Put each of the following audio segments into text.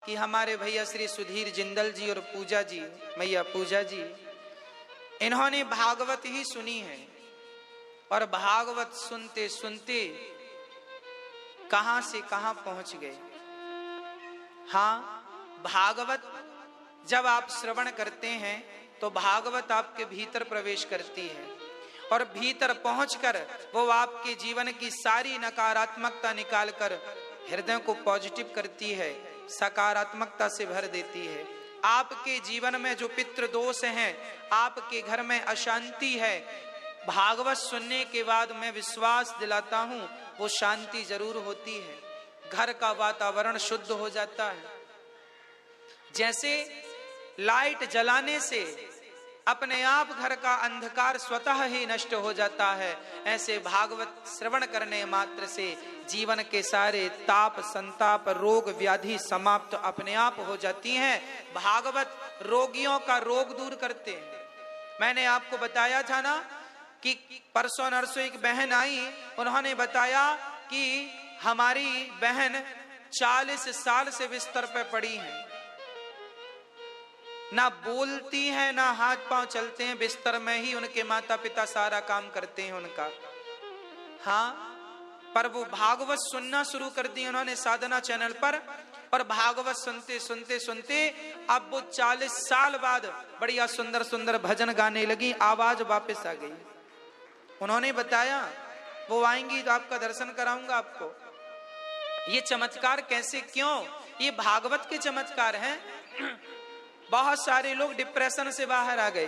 कि हमारे भैया श्री सुधीर जिंदल जी और पूजा जी, मैया पूजा जी, इन्होंने भागवत ही सुनी है और भागवत सुनते सुनते कहां से कहां पहुंच गए। हाँ, भागवत जब आप श्रवण करते हैं तो भागवत आपके भीतर प्रवेश करती है और भीतर पहुंचकर वो आपके जीवन की सारी नकारात्मकता निकालकर हृदय को पॉजिटिव करती है, सकारात्मकता से भर देती है। आपके जीवन में जो पितृ दोष हैं, आपके घर में अशांति है, भागवत सुनने के बाद मैं विश्वास दिलाता हूं वो शांति जरूर होती है। घर का वातावरण शुद्ध हो जाता है। जैसे लाइट जलाने से अपने आप घर का अंधकार स्वतः ही नष्ट हो जाता है, ऐसे भागवत श्रवण करने मात्र से जीवन के सारे ताप संताप रोग व्याधि समाप्त अपने आप हो जाती हैं। भागवत रोगियों का रोग दूर करते हैं। मैंने आपको बताया था ना कि परसों नरसों एक बहन आई, उन्होंने बताया कि हमारी बहन 40 साल से बिस्तर पर पड़ी है, ना बोलती हैं ना हाथ पांव चलते हैं, बिस्तर में ही उनके माता पिता सारा काम करते हैं उनका। हाँ, पर वो भागवत सुनना शुरू कर दी उन्होंने साधना चैनल पर, और भागवत सुनते सुनते सुनते अब वो 40 साल बाद बढ़िया सुंदर सुंदर भजन गाने लगी, आवाज वापस आ गई। उन्होंने बताया वो आएंगी तो आपका दर्शन कराऊंगा आपको। ये चमत्कार कैसे, क्यों? ये भागवत के चमत्कार हैं। बहुत सारे लोग डिप्रेशन से बाहर आ गए,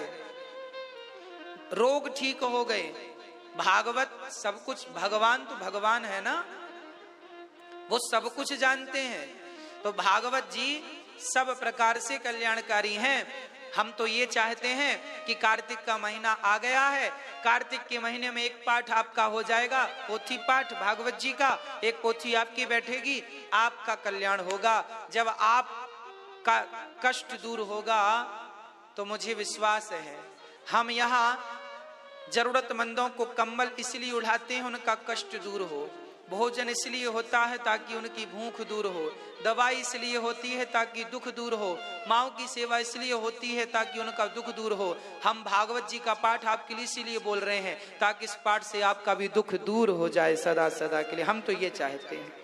रोग ठीक हो गए। भागवत सब कुछ, भगवान तो भगवान है ना, वो सब कुछ जानते हैं। तो भागवत जी सब प्रकार से कल्याणकारी हैं। हम तो ये चाहते हैं कि कार्तिक का महीना आ गया है, कार्तिक के महीने में एक पाठ आपका हो जाएगा, पोथी पाठ भागवत जी का, एक पोथी आपकी बैठेगी, आपका कल्याण होगा। जब आप का कष्ट दूर होगा तो मुझे विश्वास है, हम यहाँ जरूरतमंदों को कंबल इसलिए उड़ाते हैं उनका कष्ट दूर हो, भोजन इसलिए होता है ताकि उनकी भूख दूर हो, दवाई इसलिए होती है ताकि दुख दूर हो, माँ की सेवा इसलिए होती है ताकि उनका दुख दूर हो। हम भागवत जी का पाठ आपके लिए इसीलिए बोल रहे हैं ताकि इस पाठ से आपका भी दुख दूर हो जाए सदा सदा के लिए। हम तो ये चाहते हैं।